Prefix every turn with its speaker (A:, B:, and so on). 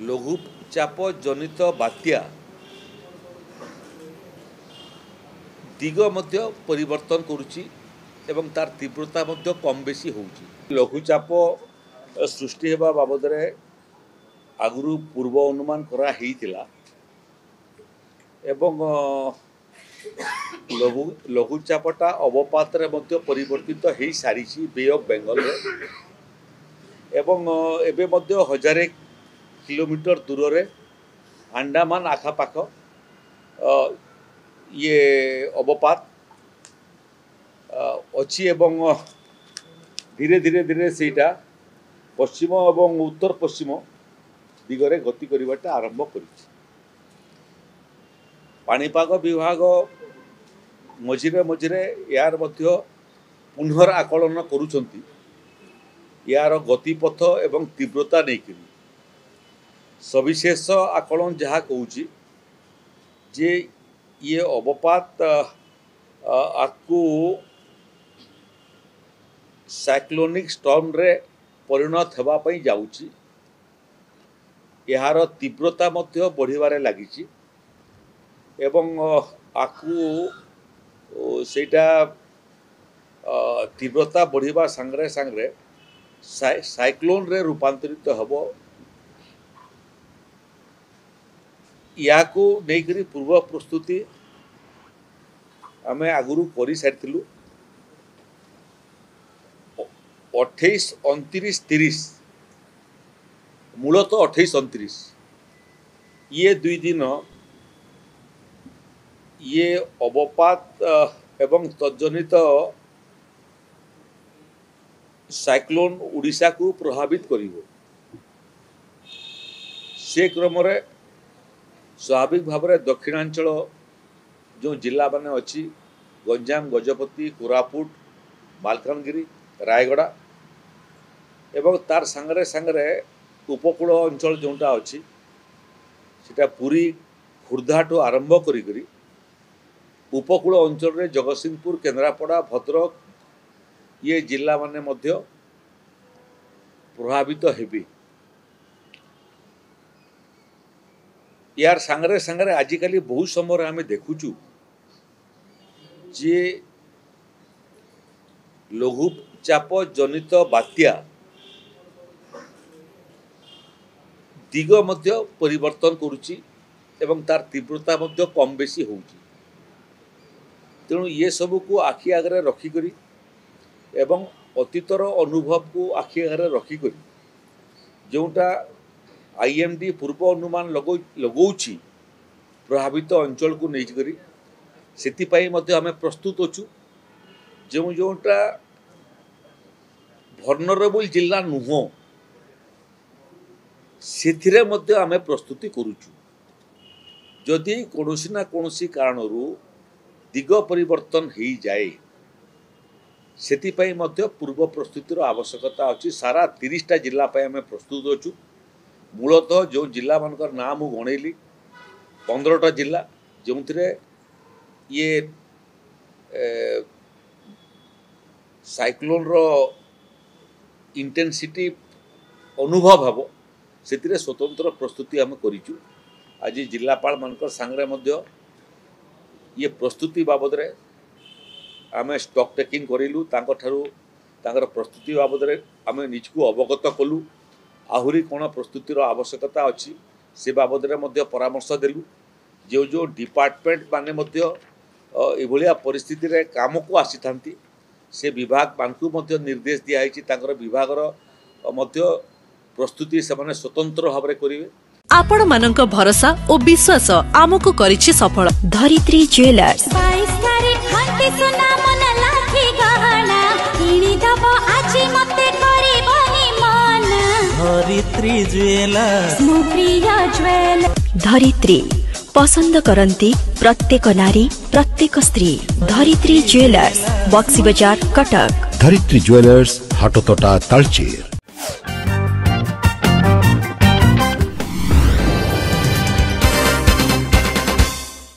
A: लघुचाप जनित बात्या दिग मध्य परिवर्तन करुच्ची एवं तार तीव्रता मध्य कम बेसी होउची। लघुचाप सृष्टि हेबा बाबद आगु पूर्व अनुमान करा हेइतिला एवं लघुचापटा अवपात मध्य परिवर्तित हो सारी बे ऑफ बेंगल एवं एबे मध्य 1000 किलोमीटर दूर रे अंडमान आखापाख ये अवपात अच्छी एवं धीरे धीरे धीरे सेटा पश्चिम एवं उत्तर पश्चिम दिगरे गति करवाटा आरंभ करिछि। पाणीपाग विभाग मझिरे मझिरे यार मध्य पुनर आकलन करुछंती यार गतिपथ एवं तीव्रता नहीं सविशेष आकलन जहाँ कहूँ जे ये अवपात आपको साइक्लोनिक स्टॉर्म रे परिणत होगापी जाऊँगी यार तीव्रता मध्य बढ़िबारे लागिछि एवं आपको सेटा तीव्रता बढ़िबा संगरे संगरे साइक्लोन रे रूपांतरित हबो। या को नहीं पूर्व प्रस्तुति आमे आगुरु करि सारिथिलु 28, 29, 30 मूलत 28, 29 ये 2 दिन ये अवपात एवं तजनित साइक्लोन उड़ीसा को प्रभावित करिवो। से क्रम रे स्वाभाविक भाव में दक्षिणांचल जो जिला माने अच्छी गंजाम, गजपति, कोरापुट, मालकानगिरी, रायगड़ा एवं तार संगरे संगरे उपकूल अंचल जोटा अच्छी सीटा पुरी खुर्धा ठू आरंभ करी उपकूल अंचल रे जगतसिंहपुर, केन्द्रापड़ा, भद्रक ये जिला माने मध्य प्रभावित हेबी। यार संगरे संगरे आजिकली बहुत समय आम देखुचु जे लघुचाप जनित बात्या दिग मध्य परिवर्तन करुच्ची एवं तार तीव्रता मध्य कम बेसी होउची। तेणु ये सब को आखि आगे रखिकरी एवं अतीतर अनुभव को आखि आगे रखिकरी जोटा आईएमडी पूर्व अनुमान लगौछि प्रभावित अंचल को नहीं करी सेतिपाई मध्य आमे प्रस्तुत अछु। जो जोटा भर्नरेबल जिला नुह सेथिरे मध्य आमे प्रस्तुति करूछु। जदि कोनोसी ना कोनोसी कारणरू दिग परिवर्तन हो जाए सेतिपाई मध्य पूर्व प्रस्तुतिर आवश्यकता अछि। सारा 30टा जिला पाई आमे प्रस्तुत अछु। मूलतः जो जिला मानकर नाम मु गणेली 15टा जिला जो ये साइक्लोन रो इंटेंसिटी अनुभव हम से स्वतंत्र प्रस्तुति आम करिचु। आज जिलापाल मानकर सांगरे मध्य ये प्रस्तुति बाबद रे आमे स्टॉक टेकिंग करिलु तांकर प्रस्तुति बाबद रे आमे निजको अवगत कलु। आहुरी कौन प्रस्तुतिर आवश्यकता अच्छी से बाबद में मध्य परामर्श देलु। जो जो डिपार्टमेंट माने मध्य एभलिया परिस्थिति रे काम को आसी थांती से विभाग मानकु मध्य निर्देश दिया है तांकर विभागर मध्य प्रस्तुति से माने स्वतंत्र भाव में करिवे।
B: आपण मानक भरोसा और विश्वास आमको करिछि सफल। धरित्री ज्वेलर्स
C: धरित्री ज्वेलर्स
B: धरित्री पसंद करंती प्रत्येक नारी प्रत्येक स्त्री। धरित्री ज्वेलर्स बक्सी बाजार कटक।
D: धरित्री ज्वेलर्स हाटोतोटा तालचेर।